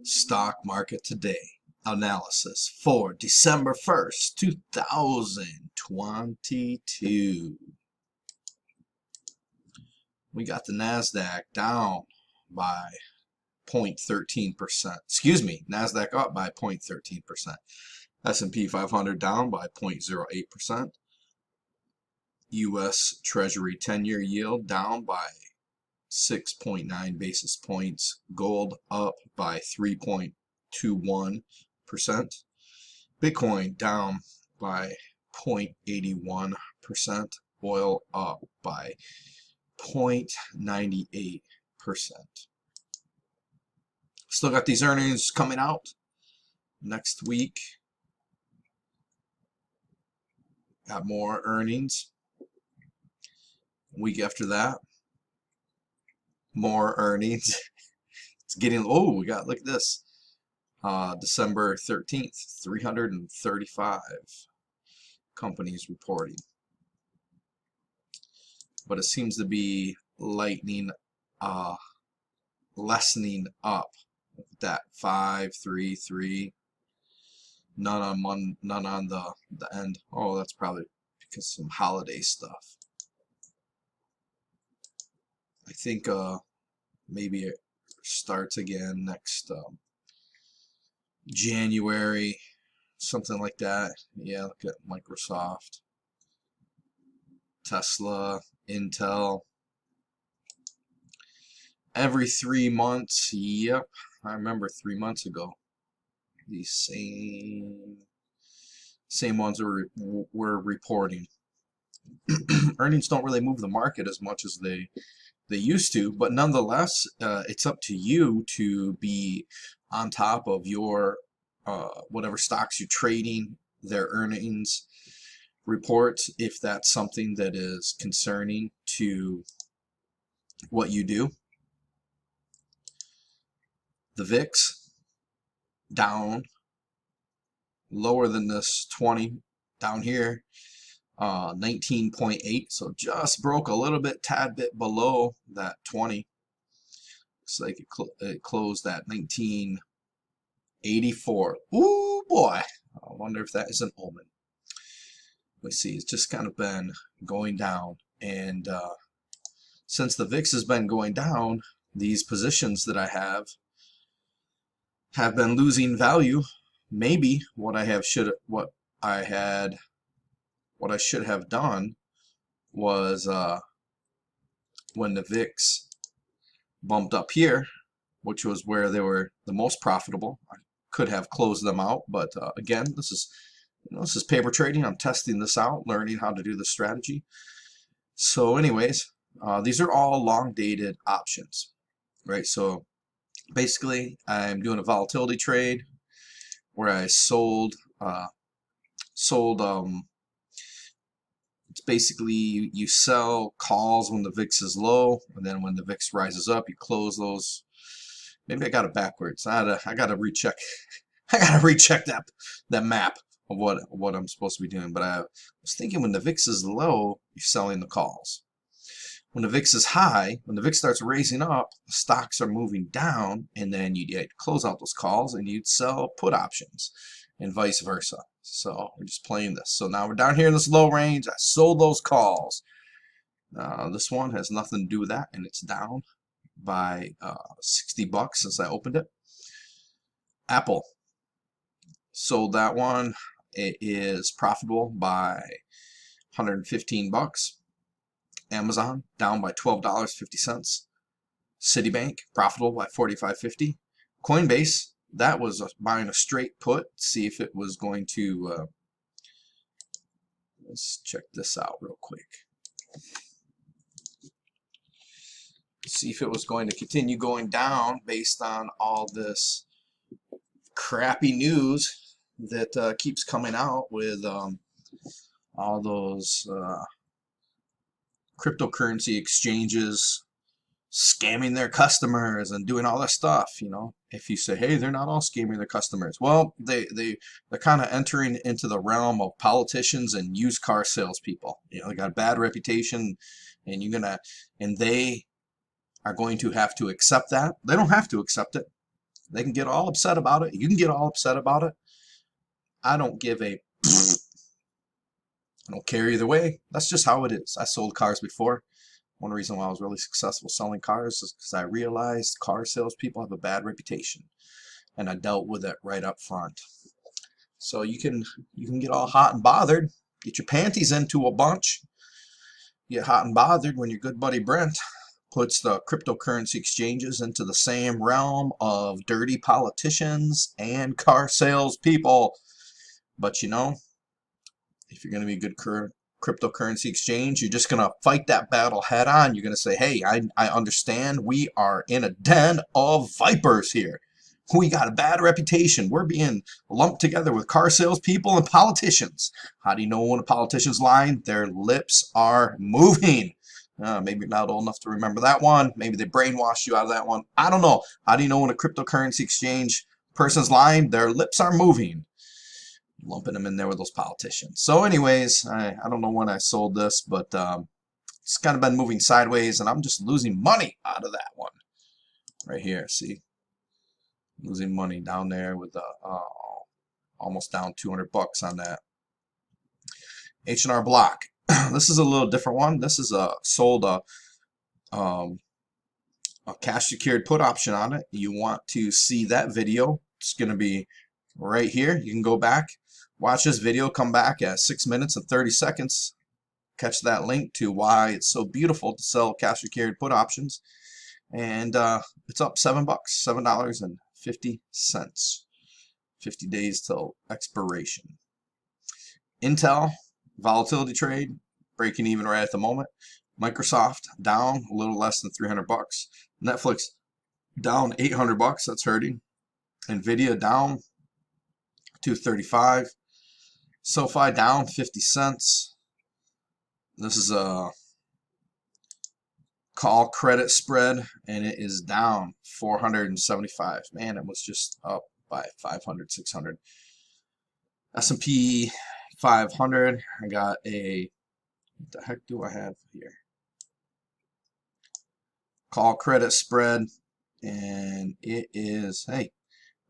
Stock market today analysis for December 1st, 2022. We got the Nasdaq down by 0.13%. Excuse me, Nasdaq up by 0.13%. S&P 500 down by 0.08%. U.S. Treasury 10-year yield down by 6.9 basis points. Gold up by 3.21%. Bitcoin down by 0.81%. Oil up by 0.98%. Still got these earnings coming out next week. Got more earnings. Week after that, more earnings. It's getting, oh, we got, look at this. December 13th, 335 companies reporting. But it seems to be lessening up. That 533, none on the end. Oh, that's probably because some holiday stuff. I think maybe it starts again next January, something like that. Yeah, look at Microsoft, Tesla, Intel. Every 3 months. Yep, I remember 3 months ago. These same ones were reporting. Earnings don't really move the market as much as they used to, but nonetheless, it's up to you to be on top of your whatever stocks you're trading, their earnings reports, if that's something that is concerning to what you do. The VIX down, lower than this 20 down here. 19.8, so just broke a little bit, tad bit below that 20. Looks like it closed at 1984. Ooh boy, I wonder if that is an omen. Let's see, it's just kind of been going down, and since the VIX has been going down, these positions that I have been losing value. Maybe what I should have done was when the VIX bumped up here, which was where they were the most profitable, I could have closed them out. But again, this is paper trading. I'm testing this out, learning how to do the strategy. So anyways, these are all long dated options, right? So basically, I'm doing a volatility trade where I sold it's basically you sell calls when the VIX is low, and then when the VIX rises up, you close those. Maybe I got it backwards. I gotta recheck. I gotta recheck that map of what I'm supposed to be doing. But I was thinking when the VIX is low, you're selling the calls. When the VIX is high, when the VIX starts raising up, the stocks are moving down, and then you'd close out those calls and you'd sell put options, and vice versa. So we're just playing this. So now we're down here in this low range. I sold those calls. This one has nothing to do with that, and it's down by 60 bucks since I opened it. Apple, sold that one. It is profitable by 115 bucks. Amazon down by $12.50. Citibank profitable by $45.50. Coinbase, that was buying a straight put. See if it was going to. Let's check this out real quick. See if it was going to continue going down based on all this crappy news that keeps coming out with all those cryptocurrency exchanges scamming their customers and doing all that stuff. If you say, hey, they're not all scamming their customers, well, they're kind of entering into the realm of politicians and used car salespeople. They got a bad reputation, and they are going to have to accept that. They don't have to accept it. They can get all upset about it. You can get all upset about it. I don't give a I don't care either way. That's just how it is. I sold cars before. One reason why I was really successful selling cars is because I realized car salespeople have a bad reputation, and I dealt with it right up front. So you can get all hot and bothered, get your panties into a bunch, get hot and bothered when your good buddy Brent puts the cryptocurrency exchanges into the same realm of dirty politicians and car salespeople. But you know, if you're going to be a good cryptocurrency exchange, you're just going to fight that battle head on. You're going to say, hey, I understand we are in a den of vipers here. We got a bad reputation. We're being lumped together with car salespeople and politicians. How do you know when a politician's lying? Their lips are moving. Maybe you're not old enough to remember that one. Maybe they brainwashed you out of that one. I don't know. How do you know when a cryptocurrency exchange person's lying? Their lips are moving. Lumping them in there with those politicians. So anyways, I don't know when I sold this, but it's kind of been moving sideways, and I'm just losing money out of that one. Right here, see? Losing money down there with almost down 200 bucks on that. H&R Block. This is a little different one. This is sold a cash secured put option on it. You want to see that video. It's going to be right here. You can go back, watch this video, come back at 6 minutes and 30 seconds. Catch that link to why it's so beautiful to sell cash secured put options. And it's up $7, $7.50. 50 days till expiration. Intel, volatility trade, breaking even right at the moment. Microsoft down a little less than 300 bucks. Netflix down 800 bucks. That's hurting. Nvidia down 235. SoFi down 50 cents. This is a call credit spread, and it is down 475. Man, it was just up by 500, 600. S&P 500. I got a, what the heck do I have here? Call credit spread, and it is, hey,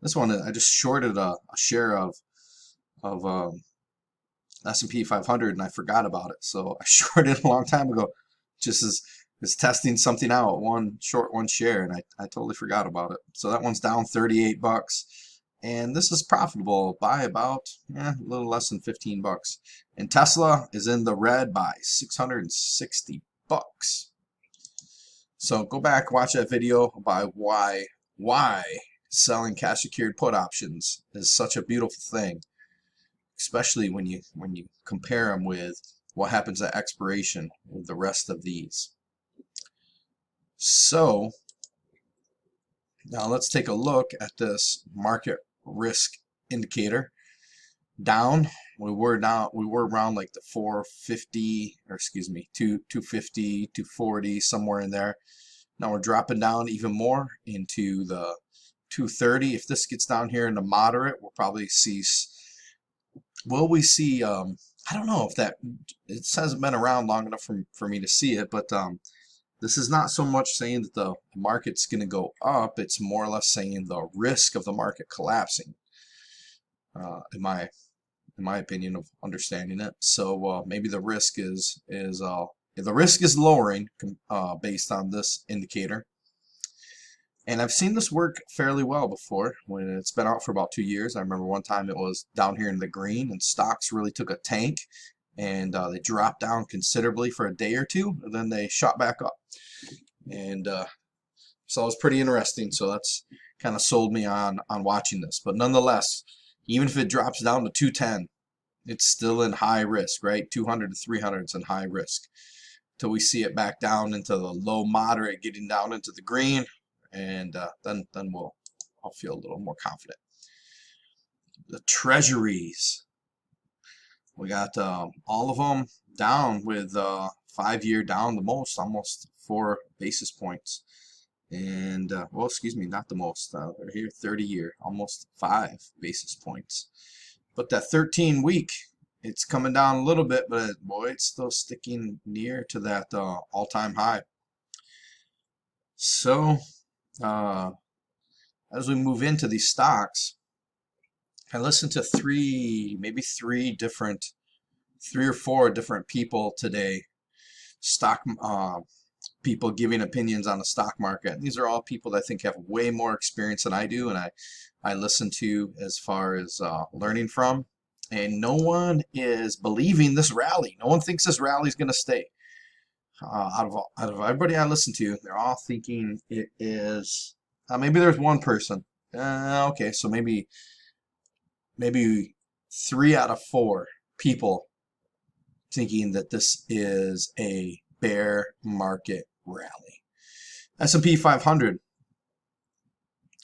this one I just shorted a share of S&P 500, and I forgot about it. So I shorted it a long time ago, just as testing something out, one share, and I totally forgot about it. So that one's down 38 bucks, and this is profitable by about a little less than 15 bucks. And Tesla is in the red by 660 bucks. So go back, watch that video about why selling cash secured put options is such a beautiful thing, especially when you compare them with what happens at expiration with the rest of these. So now let's take a look at this market risk indicator. Down, we were around like the 450, or excuse me, 250, 240, somewhere in there. Now we're dropping down even more into the 230. If this gets down here into moderate, we'll probably see, will we see, I don't know if that, it hasn't been around long enough for me to see it, but this is not so much saying that the market's going to go up. It's more or less saying the risk of the market collapsing, in my opinion of understanding it. So maybe the risk is lowering based on this indicator. And I've seen this work fairly well before when it's been out for about 2 years. I remember one time it was down here in the green and stocks really took a tank, and they dropped down considerably for a day or two, and then they shot back up. And so it was pretty interesting. So that's kind of sold me on watching this. But nonetheless, even if it drops down to 210, it's still in high risk, right? 200 to 300 is in high risk. Till we see it back down into the low moderate, getting down into the green, and then I'll feel a little more confident. The treasuries, we got all of them down, with 5-year down the most, almost 4 basis points. And well, excuse me, not the most. They're here 30-year, almost 5 basis points. But that 13-week, it's coming down a little bit, but boy, it's still sticking near to that all-time high. So as we move into these stocks, I listened to maybe three or four different people today, stock people giving opinions on the stock market. And these are all people that I think have way more experience than I do, and I listen to as far as learning from. And no one is believing this rally. No one thinks this rally is going to stay. Out of everybody I listen to, they're all thinking it is. Maybe there's one person. Okay, so maybe 3 out of 4 people thinking that this is a bear market rally. S&P 500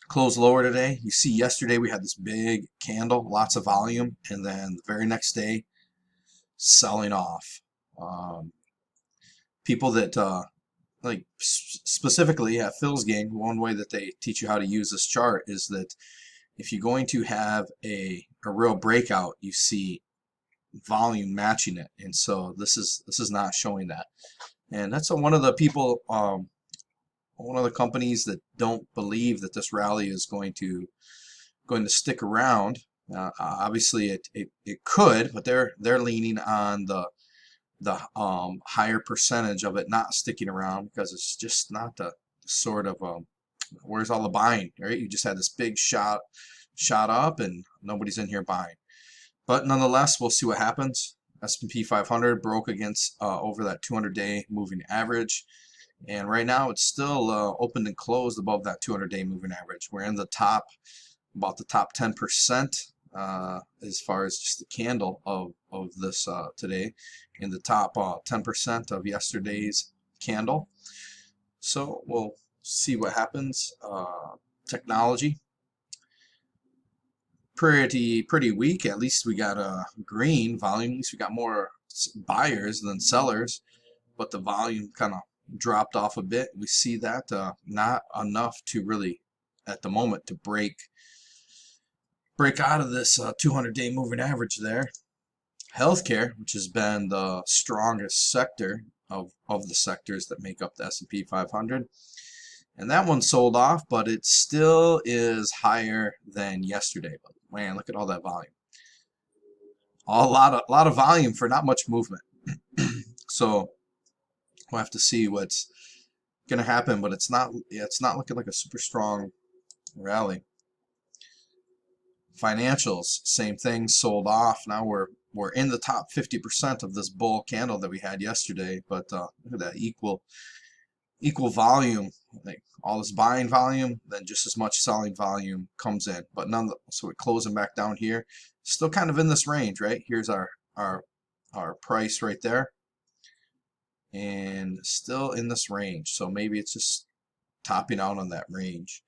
closed lower today. You see yesterday we had this big candle, lots of volume, and then the very next day selling off. People that like specifically at Phil's gang, one way that they teach you how to use this chart is that if you're going to have a real breakout, you see volume matching it, and so this is not showing that. And that's one of the people, one of the companies that don't believe that this rally is going to stick around. Obviously it could, but they're leaning on the higher percentage of it not sticking around, because it's just not the sort of where's all the buying, right? You just had this big shot up and nobody's in here buying. But nonetheless, we'll see what happens. S&P 500 broke against over that 200-day moving average, and right now it's still opened and closed above that 200-day moving average. We're in the top, about the top 10% as far as just the candle of this today, in the top 10% of yesterday's candle. So we'll see what happens. Technology, pretty weak. At least we got a green volume. At least we got more buyers than sellers, but the volume kind of dropped off a bit. We see that not enough to really, at the moment, to break out of this 200-day moving average there. Healthcare, which has been the strongest sector of the sectors that make up the S&P 500. And that one sold off, but it still is higher than yesterday. But man, look at all that volume. A lot of volume for not much movement. So we'll have to see what's going to happen, but it's not looking like a super strong rally. Financials, same thing, sold off. Now we're in the top 50% of this bull candle that we had yesterday, but look at that, equal volume, like all this buying volume, then just as much selling volume comes in. But so we're closing back down here, still kind of in this range, right? Here's our price right there, and still in this range. So maybe it's just topping out on that range.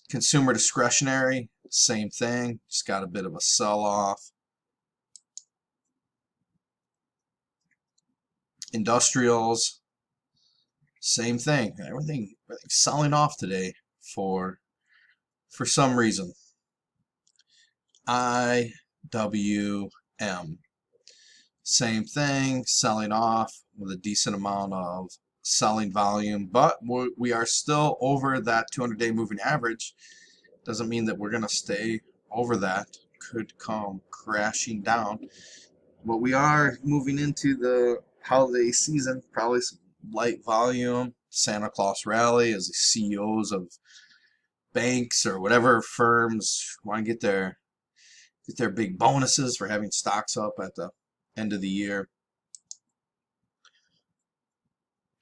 Consumer discretionary, same thing, just got a bit of a sell-off. Industrials, same thing. Everything selling off today for some reason. IWM, same thing, selling off with a decent amount of selling volume, but we are still over that 200-day moving average. Doesn't mean that we're going to stay over that. Could come crashing down. But we are moving into the holiday season, probably some light volume. Santa Claus rally as the CEOs of banks or whatever firms want to get their big bonuses for having stocks up at the end of the year.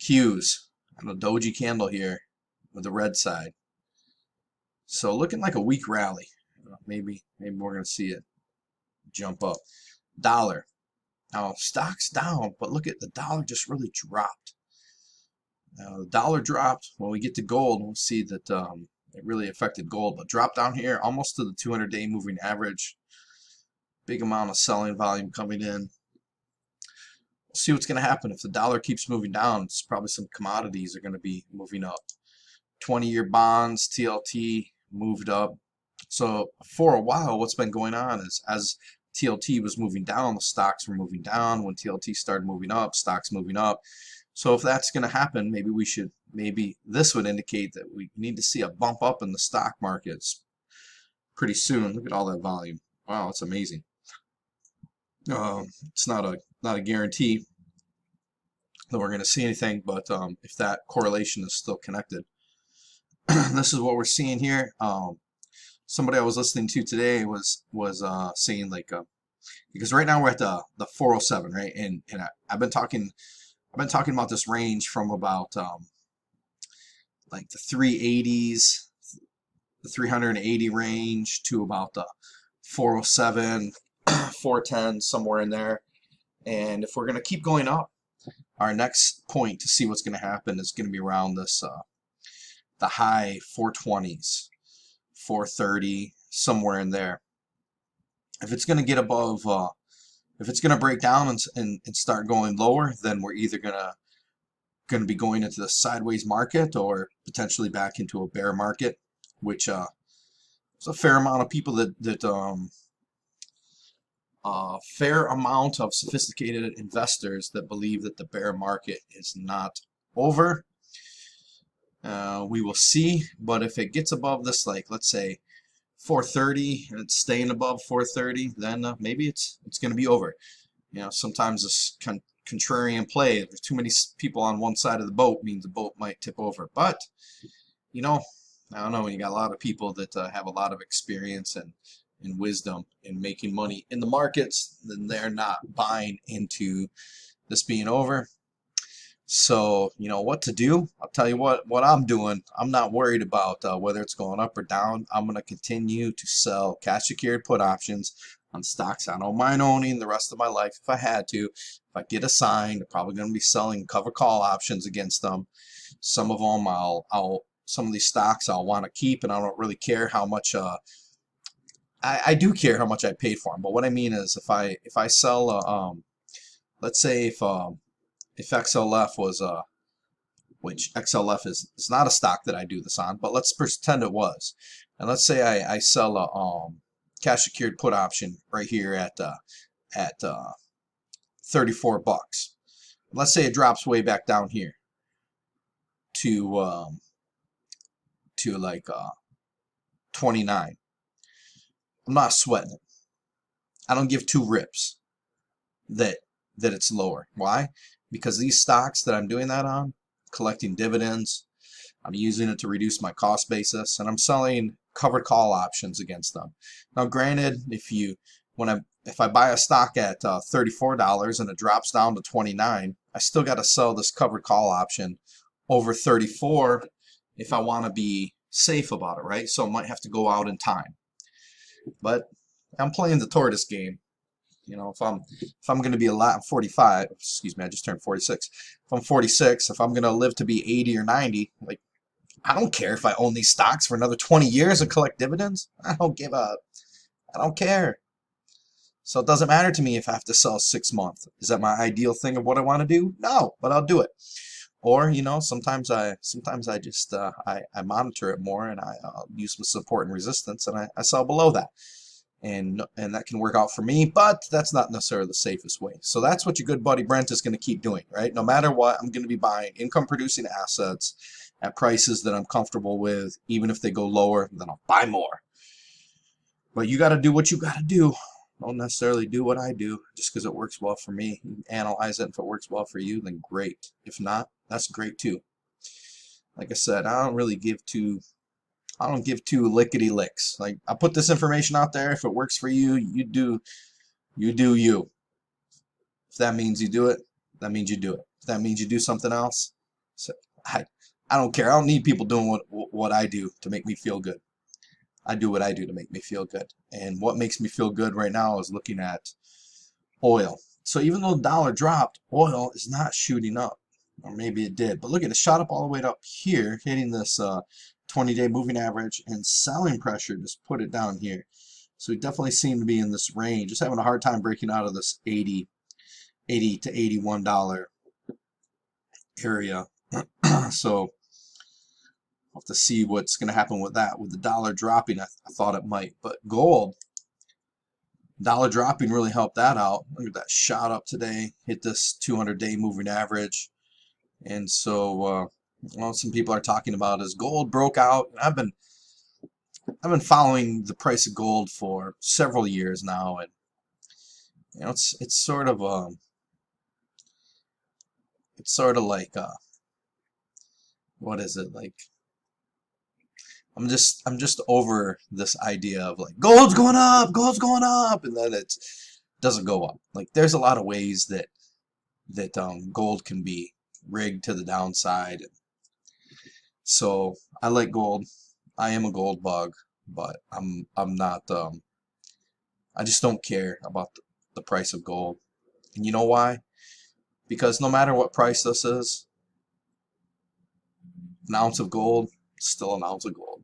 Qs, on a doji candle here with the red side. So looking like a weak rally. Maybe we're going to see it jump up. Dollar. Now stock's down, but look at the dollar just really dropped. Now the dollar dropped. When we get to gold, we'll see that it really affected gold, but dropped down here almost to the 200-day moving average. Big amount of selling volume coming in. We'll see what's going to happen if the dollar keeps moving down. It's probably some commodities are going to be moving up. 20-year bonds, TLT moved up. So for a while, what's been going on is as TLT was moving down, the stocks were moving down. When TLT started moving up, stocks moving up. So if that's going to happen, maybe we should maybe this would indicate that we need to see a bump up in the stock markets pretty soon. Look at all that volume. Wow, it's amazing. It's not a guarantee that we're going to see anything, but if that correlation is still connected, this is what we're seeing here. Somebody I was listening to today was saying like because right now we're at the 407, right? And I've been talking about this range from about like the 380s, the 380 range to about the 407, 410, somewhere in there. And if we're going to keep going up, our next point to see what's going to happen is going to be around this the high 420s, 430, somewhere in there. If it's going to get above, if it's going to break down and start going lower, then we're either going to be going into the sideways market or potentially back into a bear market, which there's a fair amount of people fair amount of sophisticated investors that believe that the bear market is not over. We will see, but if it gets above this, like let's say 430, and it's staying above 430, then maybe it's going to be over. You know, sometimes this contrarian play, if there's too many people on one side of the boat, means the boat might tip over. But you know, I don't know, when you got a lot of people that have a lot of experience and wisdom in making money in the markets, then they're not buying into this being over. So you know what to do. I'll tell you what I'm doing. I'm not worried about whether it's going up or down. I'm going to continue to sell cash secured put options on stocks I don't mind owning the rest of my life if I had to. If I get assigned, I'm probably going to be selling cover call options against them. Some of them some of these stocks I'll want to keep, and I don't really care how much I do care how much I paid for them, but what I mean is if I sell let's say if XLF was which XLF is not a stock that I do this on, but let's pretend it was, and let's say I sell a cash secured put option right here at 34 bucks. Let's say it drops way back down here to like 29. I'm not sweating it. I don't give two rips that it's lower. Why? Because these stocks that I'm doing that on, collecting dividends, I'm using it to reduce my cost basis, and I'm selling covered call options against them. Now, granted, if I buy a stock at $34 and it drops down to 29, I still got to sell this covered call option over 34 if I want to be safe about it, right? So I might have to go out in time. But I'm playing the tortoise game. You know, if I'm going to be I'm 45, excuse me, I just turned 46. If I'm 46, if I'm going to live to be 80 or 90, like, I don't care if I own these stocks for another 20 years and collect dividends. I don't care. So it doesn't matter to me if I have to sell 6 months. Is that my ideal thing of what I want to do? No, but I'll do it. Or, you know, sometimes I just I monitor it more, and I'll use some support and resistance, and I sell below that. And that can work out for me, but that's not necessarily the safest way. So that's what your good buddy Brent is going to keep doing, right? No matter what, I'm going to be buying income producing assets at prices that I'm comfortable with. Even if they go lower, then I'll buy more. But you got to do what you got to do. Don't necessarily do what I do just because it works well for me. You analyze it. If it works well for you, then great. If not, that's great too. Like I said, I don't give two lickety licks. Like, I put this information out there. If it works for you, you do you. If that means you do it, that means you do it. If that means you do something else, so I don't care. I don't need people doing what I do to make me feel good. I do what I do to make me feel good. And what makes me feel good right now is looking at oil. So even though the dollar dropped, oil is not shooting up. Or maybe it did. But look at it, shot up all the way up here, hitting this 20-day moving average, and selling pressure just put it down here. So we definitely seem to be in this range. Just having a hard time breaking out of this $80 to $81 area. So we'll have to see what's going to happen with that. With the dollar dropping, I thought it might. But gold, dollar dropping really helped that out. Look at that, shot up today, hit this 200-day moving average. And so, well, some people are talking about is gold broke out. I've been following the price of gold for several years now, and it's sort of like what is it like? I'm just over this idea of like gold's going up, and then it doesn't go up. Like there's a lot of ways that gold can be rigged to the downside. So I like gold. I am a gold bug, but I'm not. I just don't care about the price of gold. And you know why? Because no matter what price this is, an ounce of gold is still an ounce of gold.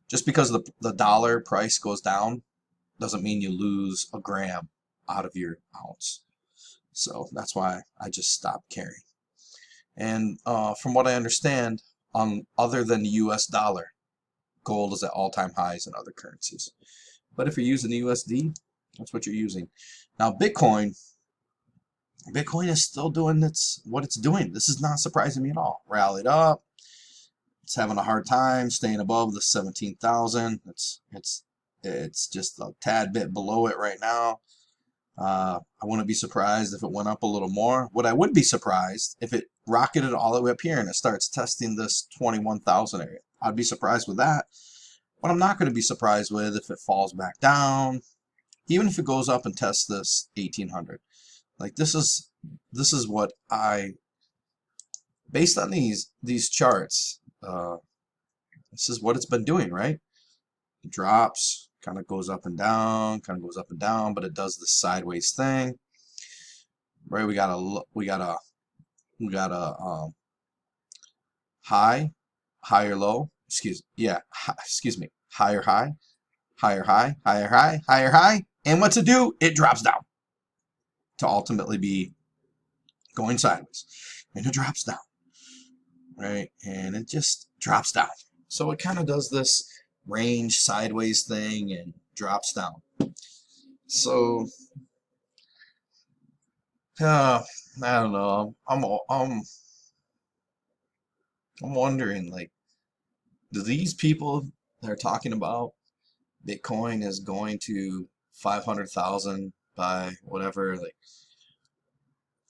Just because the dollar price goes down doesn't mean you lose a gram out of your ounce. So that's why I just stopped caring. And from what I understand, other than the U.S. dollar, gold is at all-time highs in other currencies. But if you're using the USD, that's what you're using. Now Bitcoin is still doing what it's doing. This is not surprising me at all. Rallied up. It's having a hard time staying above the 17,000. It's just a tad bit below it right now. I wouldn't be surprised if it went up a little more. What I would be surprised if it rocketed all the way up here and it starts testing this 21,000 area. I'd be surprised with that. But I'm not going to be surprised with if it falls back down, even if it goes up and tests this 1800. Like this is what based on these charts, this is what it's been doing, right? It drops, kind of goes up and down, but it does this sideways thing, right? We got a high, higher low, excuse me, higher high, higher high, higher high, higher high, and what's it do? It drops down to ultimately be going sideways, and it drops down, right? And it just drops down. So it kind of does this range sideways thing and drops down. So I don't know. I'm wondering, like, do these people that are talking about Bitcoin is going to 500,000 by whatever, like,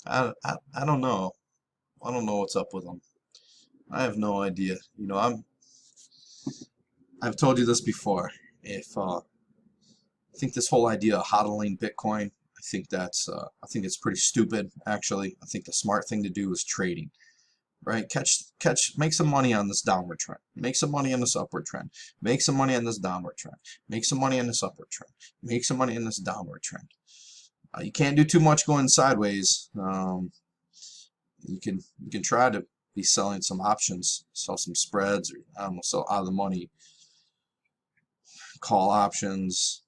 I don't know. I don't know what's up with them. I have no idea. I've told you this before. If I think this whole idea of hodling Bitcoin, I think it's pretty stupid. Actually, I think the smart thing to do is trading. Right? Make some money on this downward trend. Make some money on this upward trend. Make some money on this downward trend. Make some money on this upward trend. Make some money on this downward trend. You can't do too much going sideways. You can try to be selling some options, sell some spreads, or I don't know, sell out of the money, call options,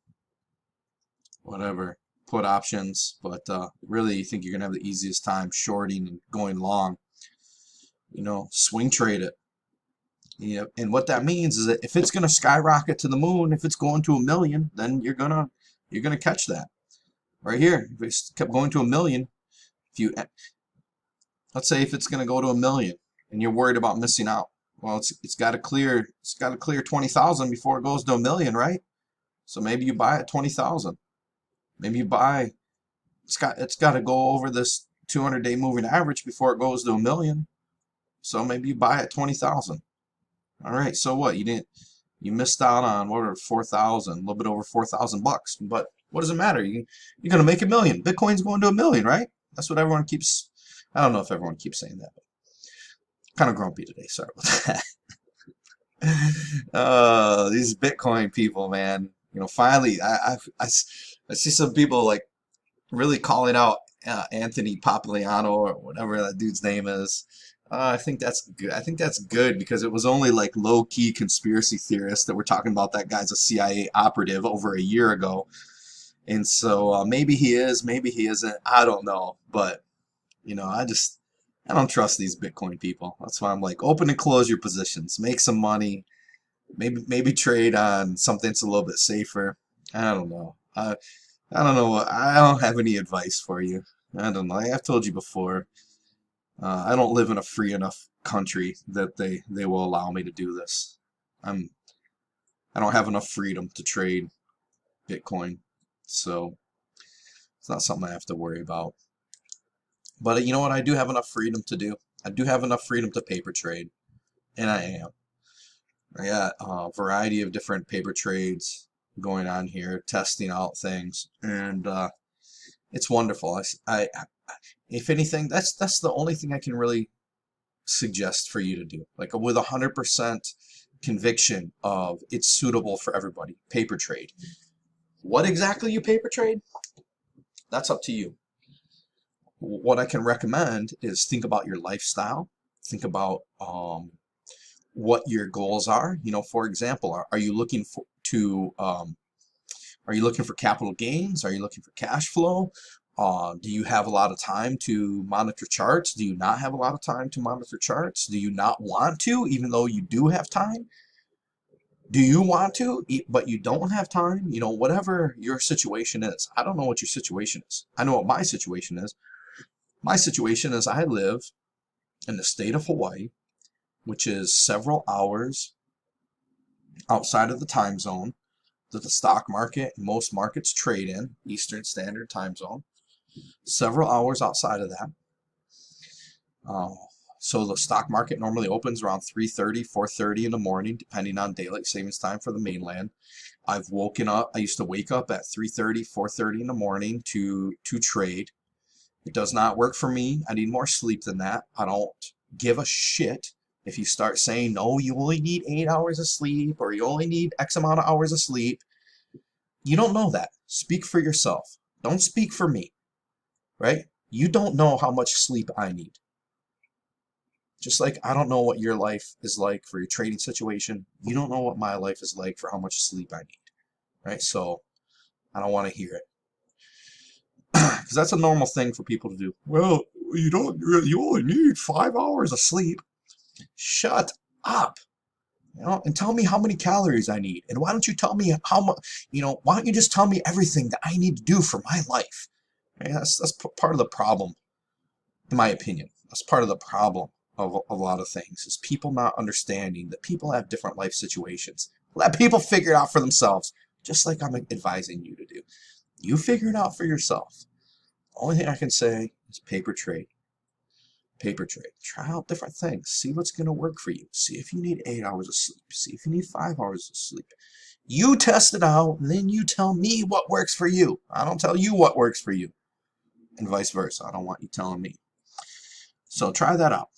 whatever, put options. But really, you think you're gonna have the easiest time shorting and going long. Swing trade it. And what that means is that if it's going to skyrocket to the moon, if it's going to 1 million, then you're gonna catch that right here. If it kept going to 1 million, let's say if it's going to go to 1 million and you're worried about missing out, well, it's got to clear 20,000 before it goes to 1 million, right? So maybe you buy at 20,000. Maybe you buy. It's got to go over this 200-day moving average before it goes to 1 million. So maybe you buy at 20,000. All right. So what? You missed out on what, 4,000, a little bit over 4,000 bucks. But what does it matter? You're gonna make 1 million. Bitcoin's going to 1 million, right? That's what everyone keeps. I don't know if everyone keeps saying that, but kind of grumpy today. Sorry about that. These Bitcoin people, man. Finally, I see some people like really calling out Anthony Papagliano or whatever that dude's name is. I think that's good. I think that's good because it was only like low-key conspiracy theorists that were talking about that guy's a CIA operative over a year ago. And so maybe he is, maybe he isn't. I don't know. But, I don't trust these Bitcoin people. That's why I'm like, open and close your positions. Make some money. Maybe trade on something that's a little bit safer. I don't know. I don't know. I don't have any advice for you. I don't know. I've told you before. I don't live in a free enough country that they will allow me to do this. I don't have enough freedom to trade Bitcoin, so it's not something I have to worry about. But you know what? I do have enough freedom to do. I do have enough freedom to paper trade, and I am. I got a variety of different paper trades going on here, testing out things, and it's wonderful. If anything, that's the only thing I can really suggest for you to do. Like with 100% conviction of it's suitable for everybody. Paper trade. What exactly you paper trade? That's up to you. What I can recommend is think about your lifestyle. Think about what your goals are. You know, for example, are you looking are you looking for capital gains? Are you looking for cash flow? Do you have a lot of time to monitor charts? Do you not have a lot of time to monitor charts? Do you not want to, even though you do have time? Do you want to, but you don't have time? You know, whatever your situation is. I don't know what your situation is. I know what my situation is. My situation is I live in the state of Hawaii, which is several hours outside of the time zone that the stock market and most markets trade in, Eastern Standard Time Zone. Several hours outside of that. So the stock market normally opens around 3:30, 4:30 in the morning, depending on daylight savings time for the mainland. I've woken up, I used to wake up at 3:30, 4:30 in the morning to trade. It does not work for me. I need more sleep than that. I don't give a shit if you start saying, no, you only need 8 hours of sleep, or you only need X amount of hours of sleep. You don't know that. Speak for yourself. Don't speak for me, right? You don't know how much sleep I need. Just like I don't know what your life is like for your trading situation. You don't know what my life is like for how much sleep I need, right? So I don't want to hear it. Because that's a normal thing for people to do. Well, you only need 5 hours of sleep. Shut up. You know, and tell me how many calories I need. And why don't you tell me how much, you know, why don't you just tell me everything that I need to do for my life? Right? That's part of the problem, in my opinion. That's part of the problem of a lot of things, is people not understanding that people have different life situations. Let people figure it out for themselves, just like I'm advising you to do. You figure it out for yourself. The only thing I can say is paper trade. Paper trade. Try out different things. See what's going to work for you. See if you need 8 hours of sleep. See if you need 5 hours of sleep. You test it out, and then you tell me what works for you. I don't tell you what works for you. And vice versa. I don't want you telling me. So try that out.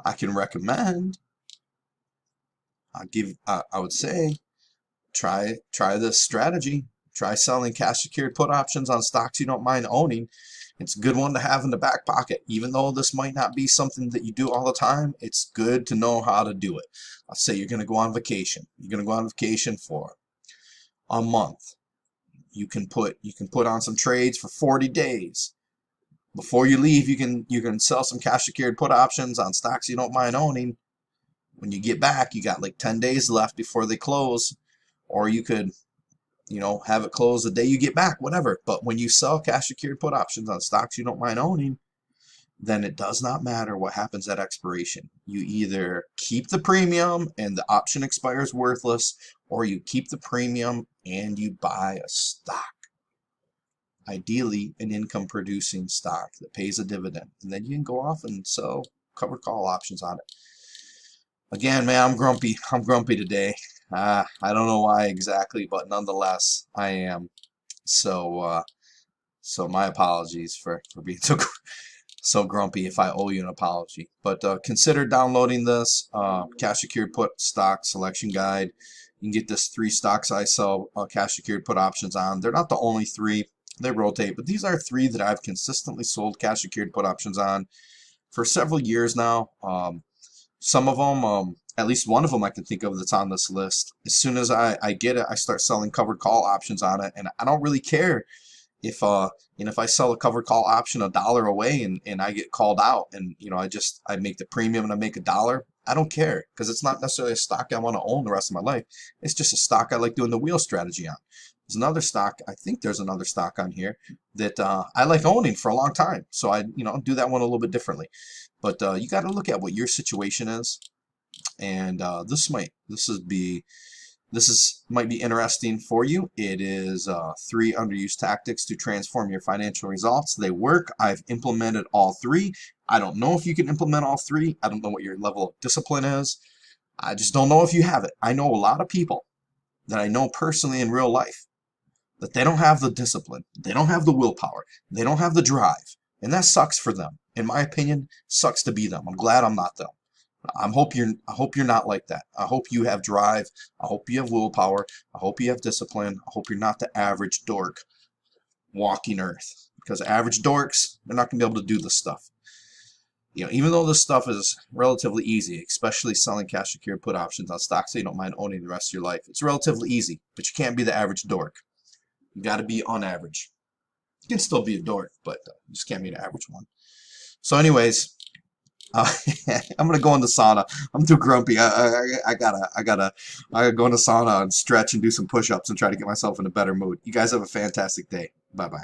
I can recommend, I would say, try this strategy. Try selling cash secured put options on stocks you don't mind owning. It's a good one to have in the back pocket. Even though this might not be something that you do all the time, it's good to know how to do it. Let's say you're going to go on vacation. You're going to go on vacation for a month. You can put on some trades for 40 days. Before you leave, you can sell some cash secured put options on stocks you don't mind owning. When you get back, you got like 10 days left before they close, or you could, you know, have it close the day you get back, whatever. But when you sell cash secured put options on stocks you don't mind owning, then it does not matter what happens at expiration. You either keep the premium and the option expires worthless, or you keep the premium and you buy a stock. Ideally, an income producing stock that pays a dividend. And then you can go off and sell covered call options on it. Again, man, I'm grumpy. I'm grumpy today. I don't know why exactly, but nonetheless, I am. So my apologies for being so grumpy, if I owe you an apology. But consider downloading this cash secured put stock selection guide. You can get this 3 stocks I sell cash secured put options on. They're not the only 3. They rotate, but these are 3 that I've consistently sold cash secured put options on for several years now. Some of them, at least one of them I can think of that's on this list. As soon as I get it, I start selling covered call options on it, and I don't really care if if I sell a covered call option $1 away and I get called out, and I make the premium and I make $1. I don't care, because it's not necessarily a stock I want to own the rest of my life. It's just a stock I like doing the wheel strategy on. There's another stock. I think there's another stock on here that I like owning for a long time. So I, do that one a little bit differently. But you got to look at what your situation is, and this might be interesting for you. It is 3 underused tactics to transform your financial results. They work. I've implemented all 3. I don't know if you can implement all 3. I don't know what your level of discipline is. I just don't know if you have it. I know a lot of people that I know personally in real life that they don't have the discipline, they don't have the willpower, they don't have the drive, and that sucks for them. In my opinion, sucks to be them. I'm glad I'm not them. I hope you're not like that. I hope you have drive. I hope you have willpower. I hope you have discipline. I hope you're not the average dork walking earth, because average dorks, they're not going to be able to do this stuff. Even though this stuff is relatively easy, especially selling cash secured put options on stocks that you don't mind owning the rest of your life, it's relatively easy, but you can't be the average dork. You got to be on average. You can still be a dork, but you just can't be an average one. So anyways, I'm gonna go in the sauna. I'm too grumpy. I gotta go in the sauna and stretch and do some push-ups and try to get myself in a better mood. You guys have a fantastic day. Bye bye.